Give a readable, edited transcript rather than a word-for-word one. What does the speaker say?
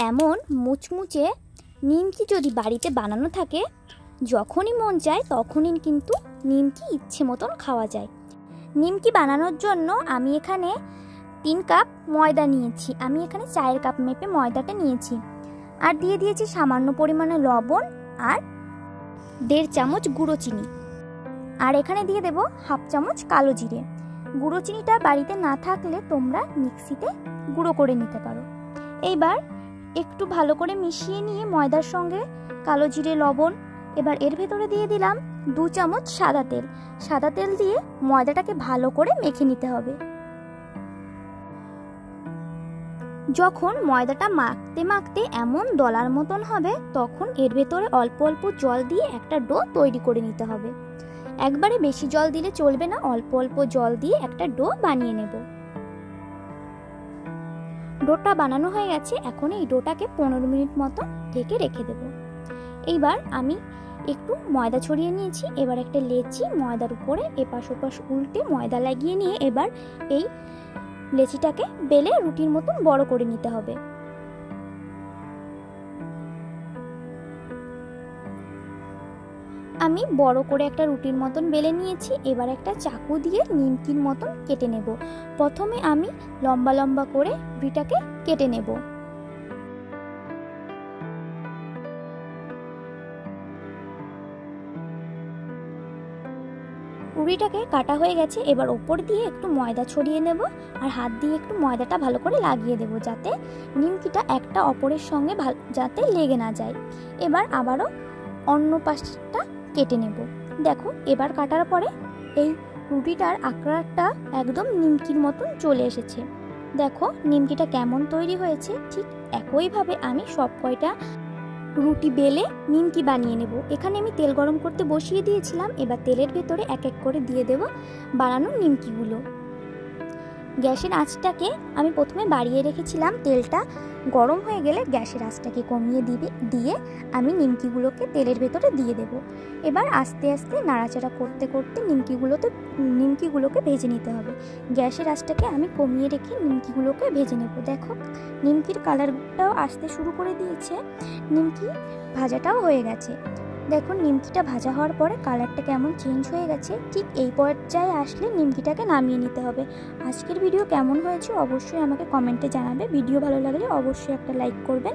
এমন মুচমুচে নিমকি যদি বাড়িতে বানানো থাকে, যখনই মন চায় তখনই কিন্তু নিমকি ইচ্ছে মতন খাওয়া যায়। নিমকি বানানোর জন্য আমি এখানে 3 কাপ ময়দা নিয়েছি। আমি এখানে 4 কাপ মেপে ময়দাটা নিয়েছি, আর দিয়ে দিয়েছি সামান্য পরিমাণে লবণ আর 1.5 চামচ গুঁড়ো চিনি, আর এখানে দিয়ে দেব 1/2 চামচ কালো জিরে। গুঁড়ো চিনিটা বাড়িতে না থাকলে তোমরা মিক্সিতে গুঁড়ো করে নিতে পারো। এইবার একটু ভালো করে মিশিয়ে নিয়ে ময়দার সঙ্গে কালো জিরে, লবণ, এবার এর ভেতরে দিয়ে দিলাম 2 চামচ সাদা তেল। সাদা তেল দিয়ে ময়দাটাকে ভালো করে মেখে নিতে হবে। যখন ময়দাটা মাখতে মাখতে এমন দলার মতন হবে, তখন এর ভেতরে অল্প অল্প জল দিয়ে একটা ডো তৈরি করে নিতে হবে। একবারে বেশি জল দিলে চলবে না, অল্প অল্প জল দিয়ে একটা ডো বানিয়ে নেব। ডোটা বানানো হয়ে গেছে। এখন এই ডোটাকে 15 মিনিট মতো ঢেকে রেখে দেব। এইবার আমি একটু ময়দা ছড়িয়ে নিয়েছি। এবার একটা লেচি ময়দার উপরে এপাশ ওপাশ উল্টে ময়দা লাগিয়ে নিয়ে এবার এই লেচিটাকে বেলে রুটির মতন বড় করে নিতে হবে। আমি বড় করে একটা রুটির মতন বেলে নিয়েছি। এবার একটা চাকু দিয়ে নিমকির মতন কেটে নেব। প্রথমে আমি লম্বা লম্বা করে রুটিটাকে কেটে নেব। রুটিটাকে কাটা হয়ে গেছে। এবার ওপর দিয়ে একটু ময়দা ছড়িয়ে নেব, আর হাত দিয়ে একটু ময়দাটা ভালো করে লাগিয়ে দেব, যাতে নিমকিটা একটা অপরের সঙ্গে যাতে লেগে না যায়। এবার আবারও অন্য পাশটা কেটে নেব। দেখো, এবার কাটার পরে এই রুটিটার আকারটা একদম নিমকির মতন চলে এসেছে। দেখো নিমকিটা কেমন তৈরি হয়েছে। ঠিক একইভাবে আমি সব কয়টা রুটি বেলে নিমকি বানিয়ে নেব। এখানে আমি তেল গরম করতে বসিয়ে দিয়েছিলাম। এবার তেলের ভেতরে এক এক করে দিয়ে দেব বানানো নিমকিগুলো। গ্যাসের আঁচটাকে আমি প্রথমে বাড়িয়ে রেখেছিলাম। তেলটা গরম হয়ে গেলে গ্যাসের আঁচটাকে কমিয়ে দিয়ে আমি নিমকিগুলোকে তেলের ভেতরে দিয়ে দেব। এবার আস্তে আস্তে নাড়াচাড়া করতে করতে নিমকিগুলোকে ভেজে নিতে হবে। গ্যাসের আঁচটাকে আমি কমিয়ে রেখে নিমকিগুলোকে ভেজে নেব। দেখো নিমকির কালারটাও আসতে শুরু করে দিয়েছে, নিমকি ভাজাটাও হয়ে গেছে। দেখো নিমকিটা ভাজা হওয়ার পরে কালারটা কেমন চেঞ্জ হয়ে গেছে। ঠিক এই পর্যায়ে আসলে নিমকিটাকে নামিয়ে নিতে হবে। আজকের ভিডিও কেমন হয়েছে অবশ্যই আমাকে কমেন্টে জানাবে। ভিডিও ভালো লাগলে অবশ্যই একটা লাইক করবেন।